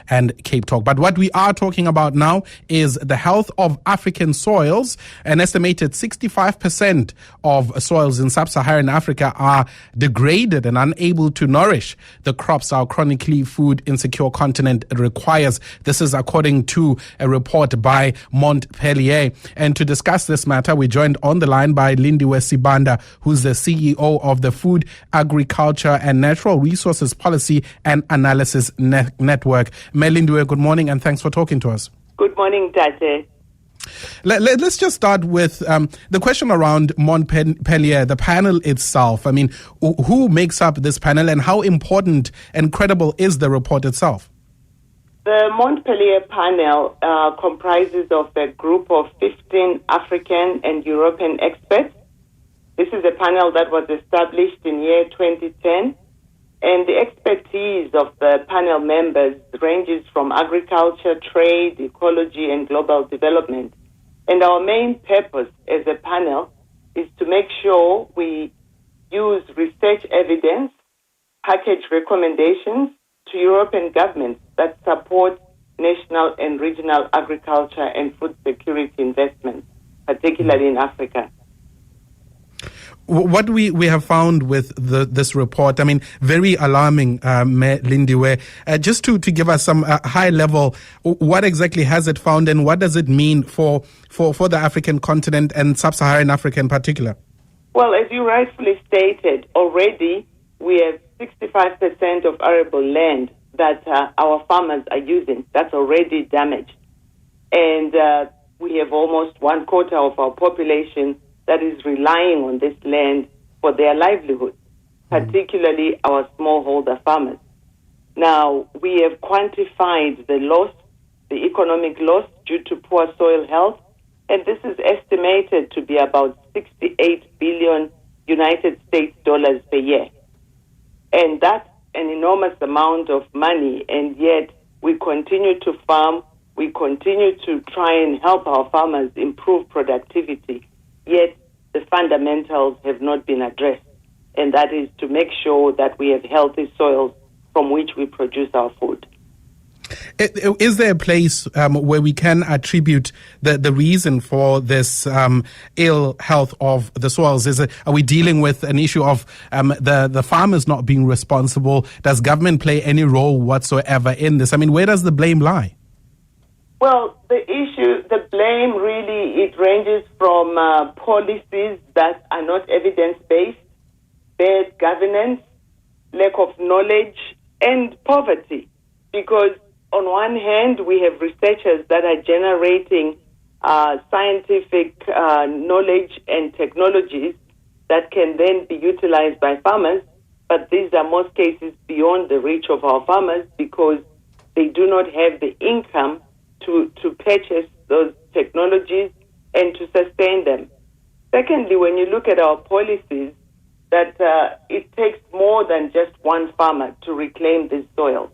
and Cape Talk. But what we are talking about now is the health of African soils. An estimated 65% of soils in sub-Saharan Africa are degraded and unable to nourish the crops our chronically food insecure continent requires. This is according to a report by Montpellier. And to discuss this matter, we're joined on the line by Lindiwe Sibanda, who's the CEO of the Food, Agriculture and Natural Resources Policy and Analysis Network. Lindiwe, good morning and thanks for talking to us. Good morning, Tate. Let's just start with the question around Montpellier, the panel itself. I mean, who makes up this panel and how important and credible is the report itself? The Montpellier panel comprises of a group of 15 African and European experts. This is a panel that was established in year 2010. And the expertise of the panel members ranges from agriculture, trade, ecology, and global development. And our main purpose as a panel is to make sure we use research evidence, package recommendations to European governments that support national and regional agriculture and food security investments, particularly in Africa. What we have found with this report, I mean, very alarming, Lindiwe. Just to give us some high level, what exactly has it found and what does it mean for the African continent and sub-Saharan Africa in particular? Well, as you rightfully stated, already we have 65% of arable land that our farmers are using. That's already damaged. And we have almost 1/4 of our population that is relying on this land for their livelihood, particularly our smallholder farmers. Now, we have quantified the loss, the economic loss due to poor soil health, and this is estimated to be about 68 billion United States dollars per year. And that's an enormous amount of money, and yet we continue to farm, we continue to try and help our farmers improve productivity, yet the fundamentals have not been addressed, and that is to make sure that we have healthy soils from which we produce our food. Is there a place where we can attribute the reason for this ill health of the soils? Are we dealing with an issue of the farmers not being responsible? Does government play any role whatsoever in this? I mean, where does the blame lie? Well, the blame really, it ranges from policies that are not evidence-based, bad governance, lack of knowledge, and poverty. Because on one hand, we have researchers that are generating scientific knowledge and technologies that can then be utilized by farmers, but these are most cases beyond the reach of our farmers because they do not have the income to purchase those technologies and to sustain them. Secondly, when you look at our policies, that it takes more than just one farmer to reclaim this soil.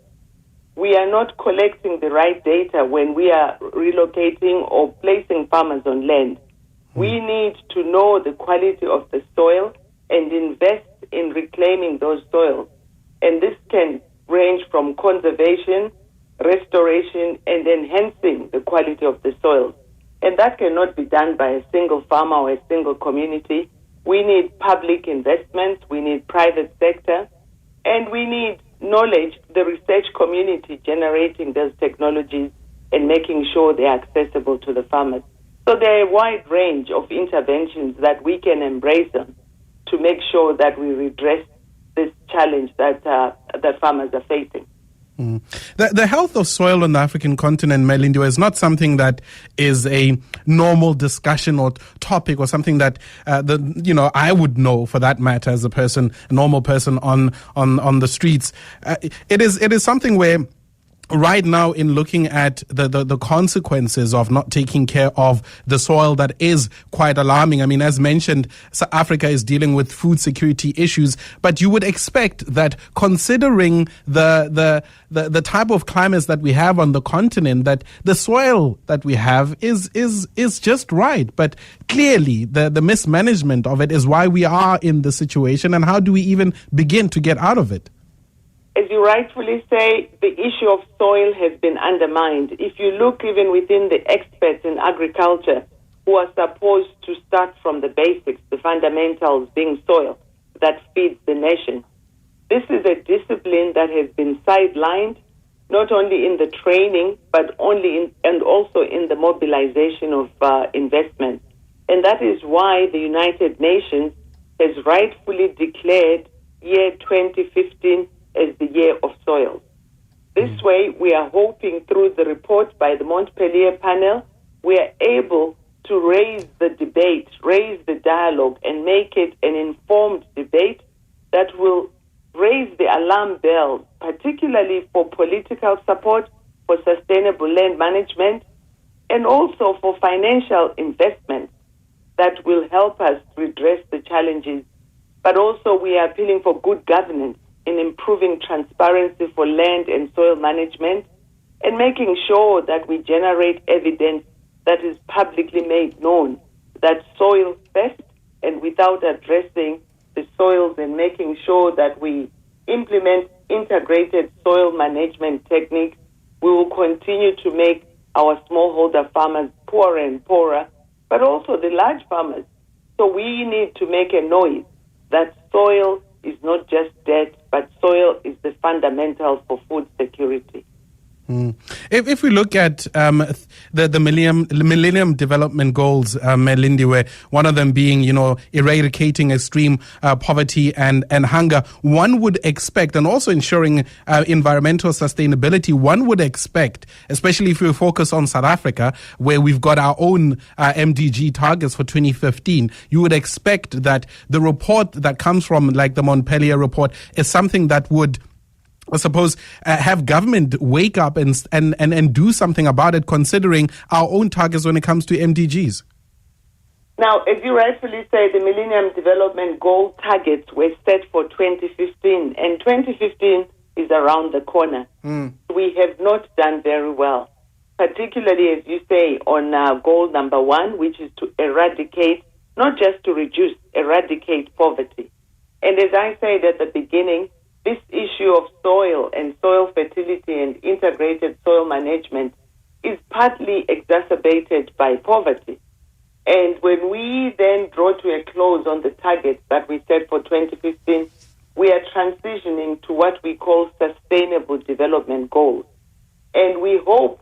We are not collecting the right data when we are relocating or placing farmers on land. We need to know the quality of the soil and invest in reclaiming those soils. And this can range from conservation, restoration, and enhancing the quality of the soil. And that cannot be done by a single farmer or a single community. We need public investments, we need private sector, and we need knowledge, the research community generating those technologies and making sure they're accessible to the farmers. So there are a wide range of interventions that we can embrace them to make sure that we redress this challenge that farmers are facing. The health of soil on the African continent, Lindiwe, is not something that is a normal discussion or topic or something that I would know for that matter as a normal person on the streets. It is something where right now, in looking at the consequences of not taking care of the soil, that is quite alarming. I mean, as mentioned, South Africa is dealing with food security issues, but you would expect that, considering the type of climates that we have on the continent, that the soil that we have is just right. But clearly, the mismanagement of it is why we are in this situation. And how do we even begin to get out of it? as you rightfully say, the issue of soil has been undermined. If you look even within the experts in agriculture who are supposed to start from the basics, the fundamentals being soil that feeds the nation, this is a discipline that has been sidelined, not only in the training, but and also in the mobilization of investment. And that is why the United Nations has rightfully declared year 2015 as the year of soils. This way, we are hoping through the report by the Montpellier panel, we are able to raise the debate, raise the dialogue, and make it an informed debate that will raise the alarm bell, particularly for political support, for sustainable land management, and also for financial investment that will help us redress the challenges. But also we are appealing for good governance in improving transparency for land and soil management and making sure that we generate evidence that is publicly made known, that soil first, and without addressing the soils and making sure that we implement integrated soil management techniques, we will continue to make our smallholder farmers poorer and poorer, but also the large farmers. So we need to make a noise that soil is not just dirt, but soil is the fundamental for food security. If we look at the Millennium Development Goals, Lindiwe, one of them being, eradicating extreme poverty and hunger, one would expect, and also ensuring environmental sustainability, one would expect, especially if we focus on South Africa, where we've got our own MDG targets for 2015, you would expect that the report that comes from, like the Montpellier report, is something that would, I suppose, have government wake up and do something about it, considering our own targets when it comes to MDGs. Now, as you rightfully say, the Millennium Development Goal targets were set for 2015, and 2015 is around the corner. We have not done very well, particularly, as you say, on goal number 1, which is to eradicate, not just to reduce, eradicate poverty. And as I said at the beginning, this issue of soil and soil fertility and integrated soil management is partly exacerbated by poverty. And when we then draw to a close on the targets that we set for 2015, we are transitioning to what we call sustainable development goals. And we hope,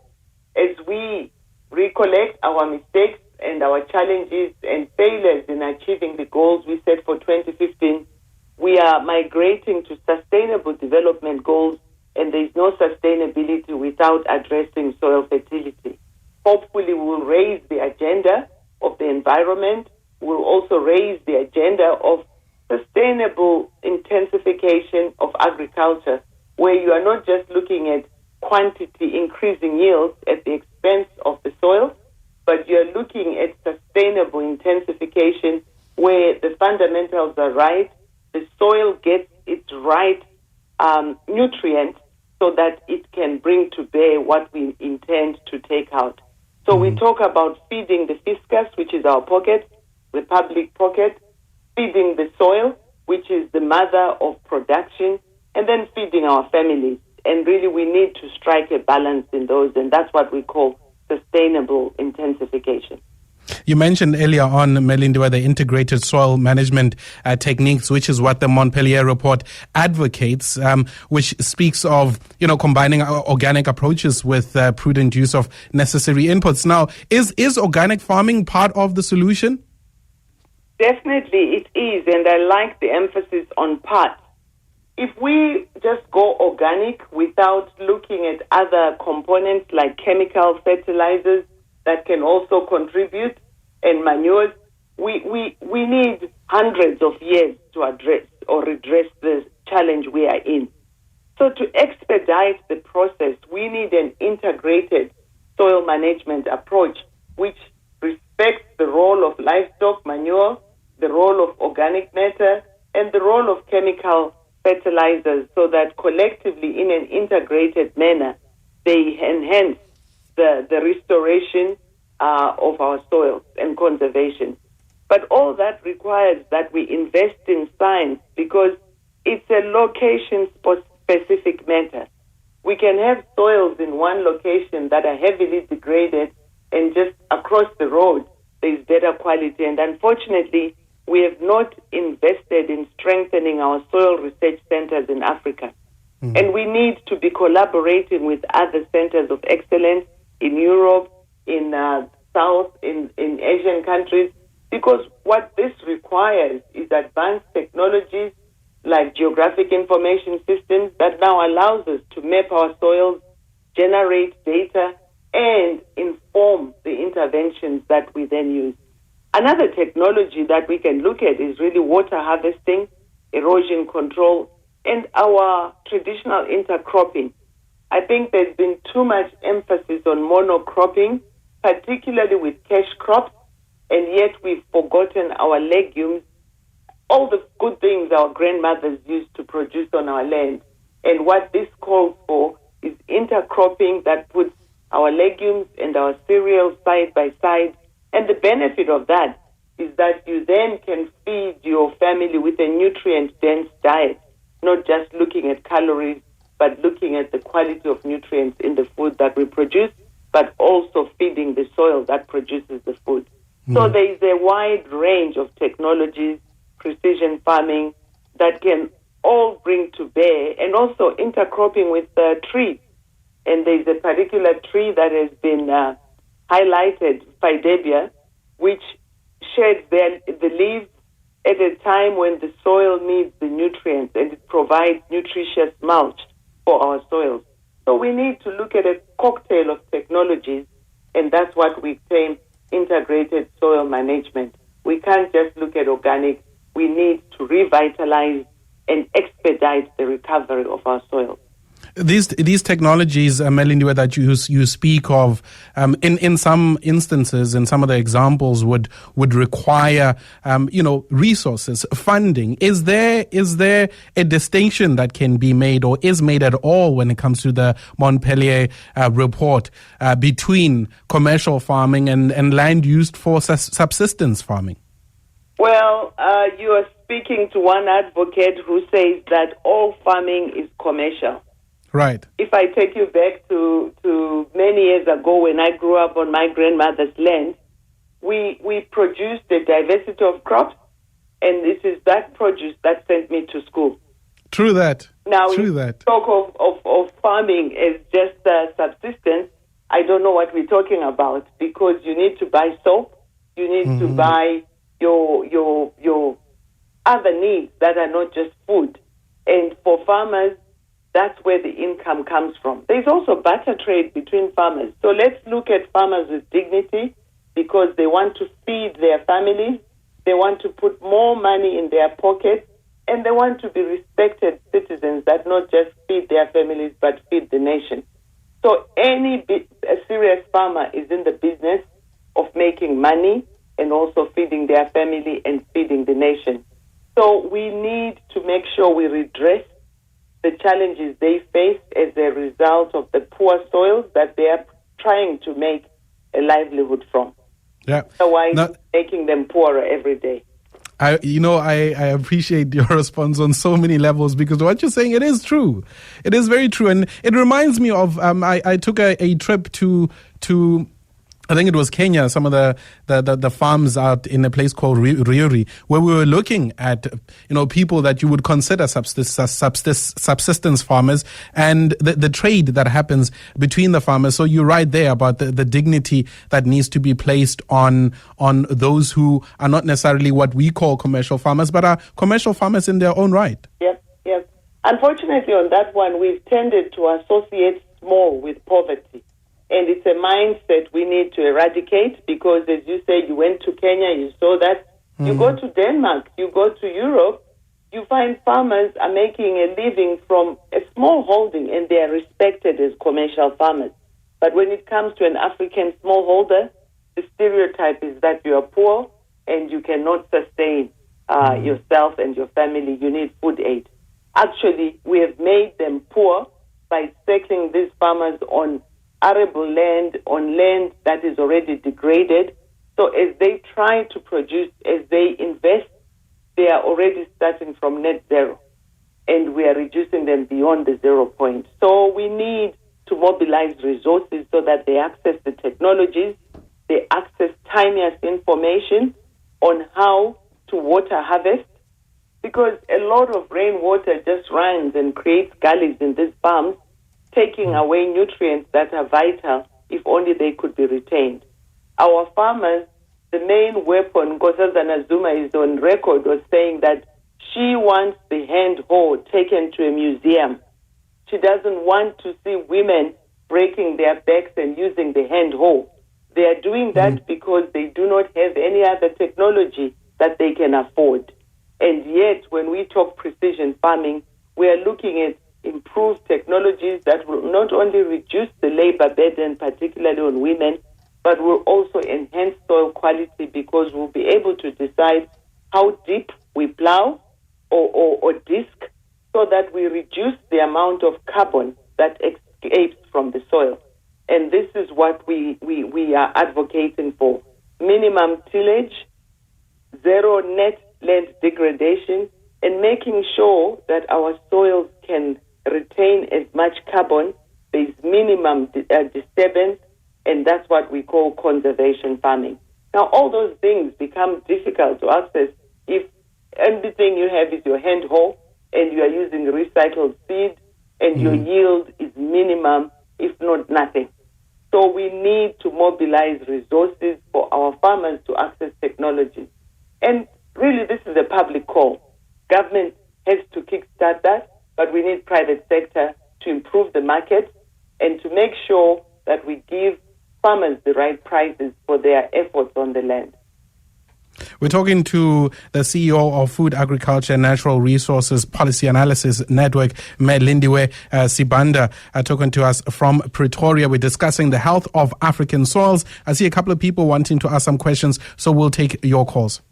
as we recollect our mistakes and our challenges and failures in achieving the goals we set for 2015, we are migrating to sustainable development goals, and there is no sustainability without addressing soil fertility. Hopefully, we will raise the agenda of the environment. We'll also raise the agenda of sustainable intensification of agriculture, where you are not just looking at quantity increasing yields at the expense of the soil, but you're looking at sustainable intensification where the fundamentals are right, the soil gets its right nutrients so that it can bring to bear what we intend to take out. So we talk about feeding the fiscus, which is our pocket, the public pocket, feeding the soil, which is the mother of production, and then feeding our families. And really we need to strike a balance in those, and that's what we call sustainable intensification. You mentioned earlier on, Lindiwe, the integrated soil management techniques, which is what the Montpellier report advocates, which speaks of, combining organic approaches with prudent use of necessary inputs. Now, is organic farming part of the solution? Definitely it is, and I like the emphasis on part. If we just go organic without looking at other components like chemical fertilizers that can also contribute, and manures, we need hundreds of years to address or redress the challenge we are in. So to expedite the process, we need an integrated soil management approach which respects the role of livestock manure, the role of organic matter, and the role of chemical fertilizers, so that collectively in an integrated manner they enhance the restoration of our soils and conservation. But all that requires that we invest in science, because it's a location specific matter. We can have soils in one location that are heavily degraded, and just across the road, there is better quality. And unfortunately, we have not invested in strengthening our soil research centers in Africa. And we need to be collaborating with other centers of excellence in Europe, in South, in Asian countries, because what this requires is advanced technologies like geographic information systems that now allows us to map our soils, generate data, and inform the interventions that we then use. Another technology that we can look at is really water harvesting, erosion control, and our traditional intercropping. I think there's been too much emphasis on monocropping, particularly with cash crops, and yet we've forgotten our legumes, all the good things our grandmothers used to produce on our land. And what this calls for is intercropping that puts our legumes and our cereals side by side. And the benefit of that is that you then can feed your family with a nutrient-dense diet, not just looking at calories, but looking at the quality of nutrients in the food that we produce, but also feeding the soil that produces the food. So there is a wide range of technologies, precision farming, that can all bring to bear, and also intercropping with trees. And there's a particular tree that has been highlighted, Fidebia, which sheds the leaves at a time when the soil needs the nutrients, and it provides nutritious mulch for our soils. So we need to look at a cocktail of technologies, and that's what we term integrated soil management. We can't just look at organic. We need to revitalize and expedite the recovery of our soil. These technologies, Lindiwe, that you speak of, in some instances, in some of the examples, would require resources, funding. Is there a distinction that can be made, or is made at all, when it comes to the Montpellier report between commercial farming and land used for subsistence farming? Well, you are speaking to one advocate who says that all farming is commercial. Right. If I take you back to many years ago when I grew up on my grandmother's land, we produced a diversity of crops, and this is that produce that sent me to school. True that. Now, True if that. we talk of farming as just subsistence, I don't know what we're talking about, because you need to buy soap, you need to buy your other needs that are not just food. And for farmers, that's where the income comes from. There's also barter trade between farmers. So let's look at farmers with dignity, because they want to feed their families, they want to put more money in their pockets, and they want to be respected citizens that not just feed their families but feed the nation. So a serious farmer is in the business of making money and also feeding their family and feeding the nation. So we need to make sure we redress the challenges they face as a result of the poor soils that they are trying to make a livelihood from. Yeah. Otherwise, making them poorer every day. I appreciate your response on so many levels, because what you're saying, it is true. It is very true. And it reminds me of, I took a trip to I think it was Kenya, some of the farms out in a place called Riuri, where we were looking at, people that you would consider subsistence farmers, and the trade that happens between the farmers. So you're right there about the dignity that needs to be placed on those who are not necessarily what we call commercial farmers, but are commercial farmers in their own right. Yes. Unfortunately, on that one, we've tended to associate small with poverty. And it's a mindset we need to eradicate, because, as you say, you went to Kenya, you saw that. You go to Denmark, you go to Europe, you find farmers are making a living from a small holding, and they are respected as commercial farmers. But when it comes to an African smallholder, the stereotype is that you are poor and you cannot sustain yourself and your family. You need food aid. Actually, we have made them poor by settling these farmers on arable land, on land that is already degraded. So as they try to produce, as they invest, they are already starting from net zero. and we are reducing them beyond the 0 point. So we need to mobilize resources so that they access the technologies, they access timeous information on how to water harvest, because a lot of rainwater just runs and creates gullies in these farms, taking away nutrients that are vital if only they could be retained. Our farmers, the main weapon, Nkosazana Zuma is on record was saying that she wants the hand hoe taken to a museum. She doesn't want to see women breaking their backs and using the hand hoe. They are doing that because they do not have any other technology that they can afford. And yet, when we talk precision farming, we are looking at improved technologies that will not only reduce the labor burden, particularly on women, but will also enhance soil quality, because we'll be able to decide how deep we plow or disc, so that we reduce the amount of carbon that escapes from the soil. And this is what we are advocating for. Minimum tillage, zero net land degradation, and making sure that our soils can retain as much carbon. There's minimum disturbance, and that's what we call conservation farming. Now, all those things become difficult to access if everything you have is your hand hoe and you are using recycled seed and your yield is minimum, if not nothing. So we need to mobilize resources for our farmers to access technologies. And really, this is a public call. Government has to kickstart that, but we need private sector to improve the market and to make sure that we give farmers the right prices for their efforts on the land. We're talking to the CEO of Food, Agriculture and Natural Resources Policy Analysis Network, Lindiwe Sibanda, talking to us from Pretoria. We're discussing the health of African soils. I see a couple of people wanting to ask some questions, so we'll take your calls.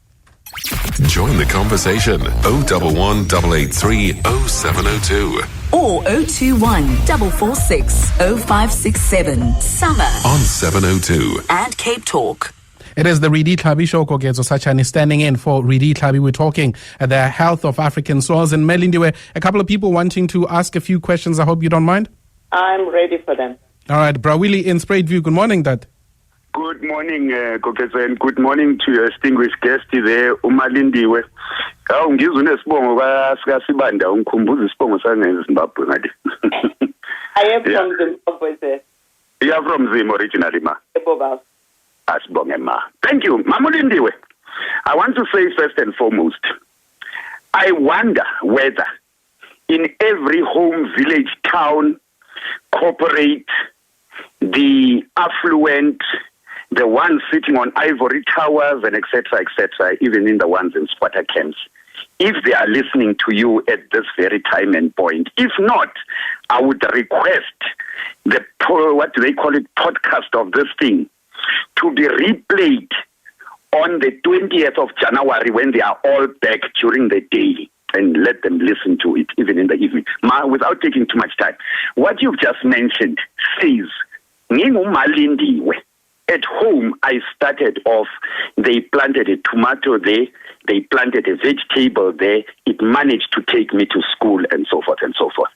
Join the conversation 011 883 0702 or 021 446 0567. Summer on 702 and Cape Talk. It is the Ridi Tlabi show. Kogetso Sachani standing in for Ridi Tlabi. We're talking the health of African soils. And Lindiwe, a couple of people wanting to ask a few questions. I hope you don't mind. I'm ready for them. All right. Brawili in Sprayed View. Good morning, Dad. Good morning, Kogetso, and good morning to your distinguished guest there, Lindiwe. Ngizwe nesibongo Sibanda umkhumbuza isibongo sangeZimbabwe ngale. I am from Zimbabwe, sir. You are from Zim originally, ma. Asibonge, ma. Thank you, Mama Lindiwe. I want to say first and foremost, I wonder whether in every home, village, town, corporate, the affluent, the ones sitting on ivory towers and etc., even in the ones in squatter camps, if they are listening to you at this very time and point. If not, I would request the, what do they call it, podcast of this thing to be replayed on the 20th of January when they are all back during the day, and let them listen to it even in the evening. Without taking too much time, what you've just mentioned says, Lindiwe. At home, I started off, they planted a tomato there, they planted a vegetable there, it managed to take me to school and so forth,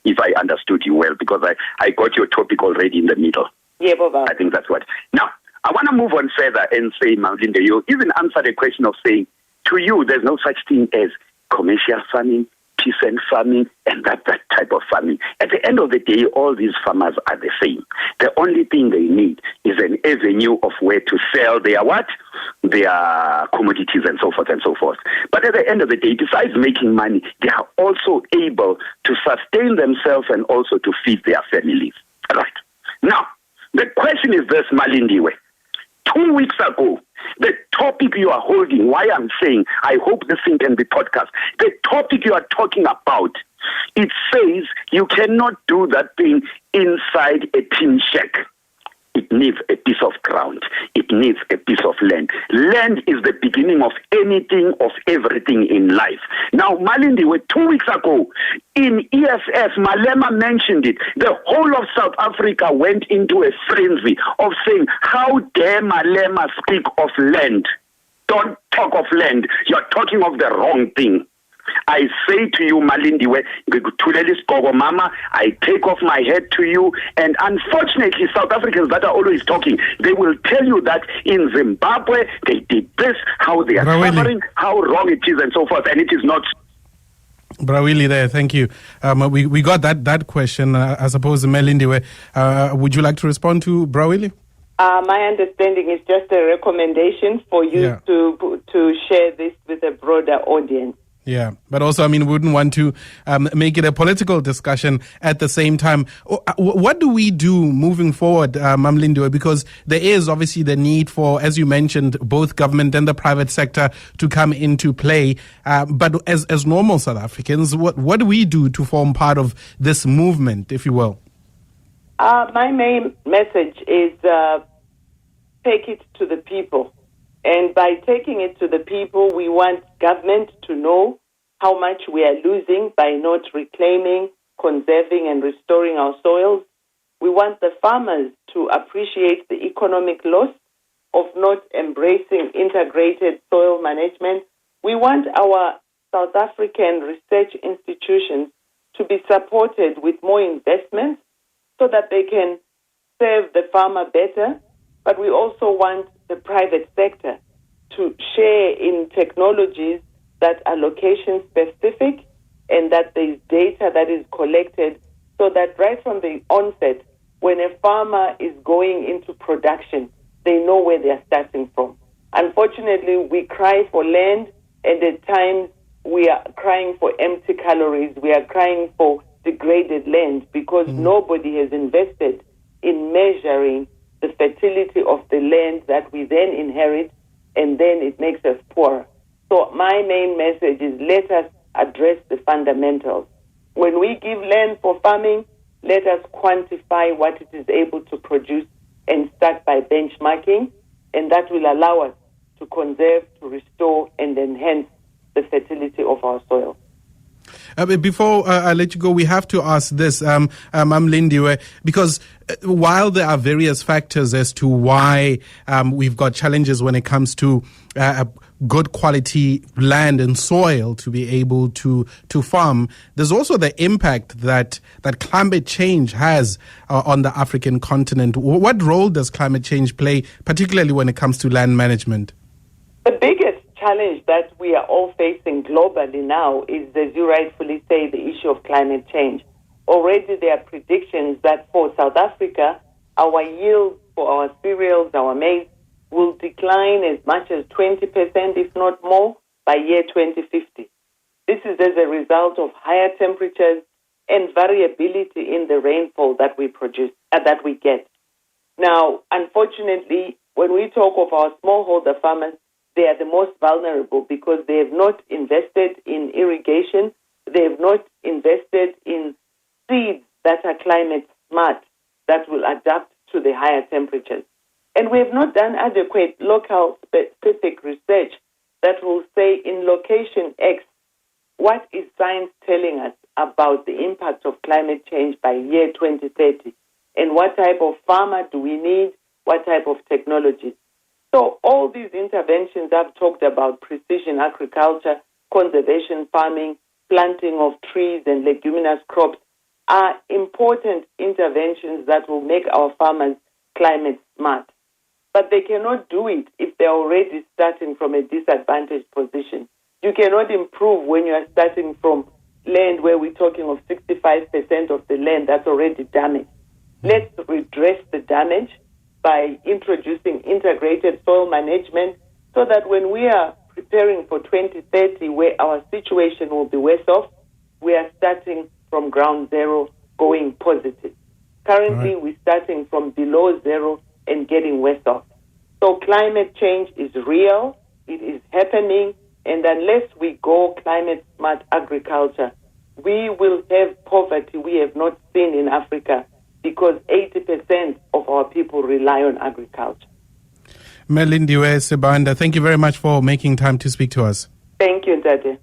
if I understood you well, because I got your topic already in the middle. Yeah, Baba. I think that's what. Now, I want to move on further and say, Lindiwe, you even answered the question of saying, to you, there's no such thing as commercial farming, peasant farming, and that type of farming. At the end of the day, all these farmers are the same. The only thing they need is an avenue of where to sell their what? Their commodities and so forth. But at the end of the day, besides making money, they are also able to sustain themselves and also to feed their families. Right. Now, the question is this, Lindiwe. 2 weeks ago, the topic you are holding, why I'm saying I hope this thing can be podcast, the topic you are talking about, it says you cannot do that thing inside a tin shack. It needs a piece of ground. It needs a piece of land. Land is the beginning of anything, of everything in life. Now, Lindiwe, 2 weeks ago, in EFF, Malema mentioned it. The whole of South Africa went into a frenzy of saying, how dare Malema speak of land? Don't talk of land. You're talking of the wrong thing. I say to you, Malindiwe, Mama, I take off my hat to you. And unfortunately, South Africans that are always talking, they will tell you that in Zimbabwe, they did this, how they are suffering, how wrong it is, and so forth. And it is not. Brawili there, thank you. We got that question. I suppose, Lindiwe, would you like to respond to Brawili? My understanding is just a recommendation for you to share this with a broader audience. Yeah, but also, we wouldn't want to make it a political discussion at the same time. What do we do moving forward, Lindiwe? Because there is obviously the need for, as you mentioned, both government and the private sector to come into play. But as normal South Africans, what do we do to form part of this movement, if you will? My main message is take it to the people. And by taking it to the people, we want government to know how much we are losing by not reclaiming, conserving, and restoring our soils. We want the farmers to appreciate the economic loss of not embracing integrated soil management. We want our South African research institutions to be supported with more investments so that they can serve the farmer better. But we also want the private sector to share in technologies that are location specific and that there is data that is collected so that right from the onset, when a farmer is going into production, they know where they are starting from. Unfortunately, we cry for land, and at times we are crying for empty calories. We are crying for degraded land because nobody has invested in measuring the fertility of the land that we then inherit, and then it makes us poor. So my main message is let us address the fundamentals. When we give land for farming, let us quantify what it is able to produce and start by benchmarking, and that will allow us to conserve, to restore, and enhance the fertility of our soil. Before I let you go, we have to ask this, Lindiwe, because while there are various factors as to why we've got challenges when it comes to good quality land and soil to be able to farm, there's also the impact that climate change has on the African continent. What role does climate change play, particularly when it comes to land management? The biggest challenge that we are all facing globally now is, as you rightfully say, the issue of climate change. Already there are predictions that for South Africa, our yield for our cereals, our maize, will decline as much as 20%, if not more, by year 2050. This is as a result of higher temperatures and variability in the rainfall that we produce, that we get. Now, unfortunately, when we talk of our smallholder farmers, they are the most vulnerable because they have not invested in irrigation. They have not invested in seeds that are climate smart, that will adapt to the higher temperatures. And we have not done adequate local specific research that will say in location X, what is science telling us about the impact of climate change by year 2030? And what type of farmer do we need? What type of technology? So all these interventions I've talked about, precision agriculture, conservation farming, planting of trees and leguminous crops, are important interventions that will make our farmers climate smart. But they cannot do it if they're already starting from a disadvantaged position. You cannot improve when you are starting from land where we're talking of 65% of the land that's already damaged. Let's redress the damage by introducing integrated soil management so that when we are preparing for 2030, where our situation will be worse off, we are starting from ground zero, going positive. Currently, we're starting from below zero and getting worse off. So climate change is real, it is happening, and unless we go climate smart agriculture, we will have poverty we have not seen in Africa, because 80% of our people rely on agriculture. Lindiwe, Sibanda, thank you very much for making time to speak to us. Thank you, Ndade.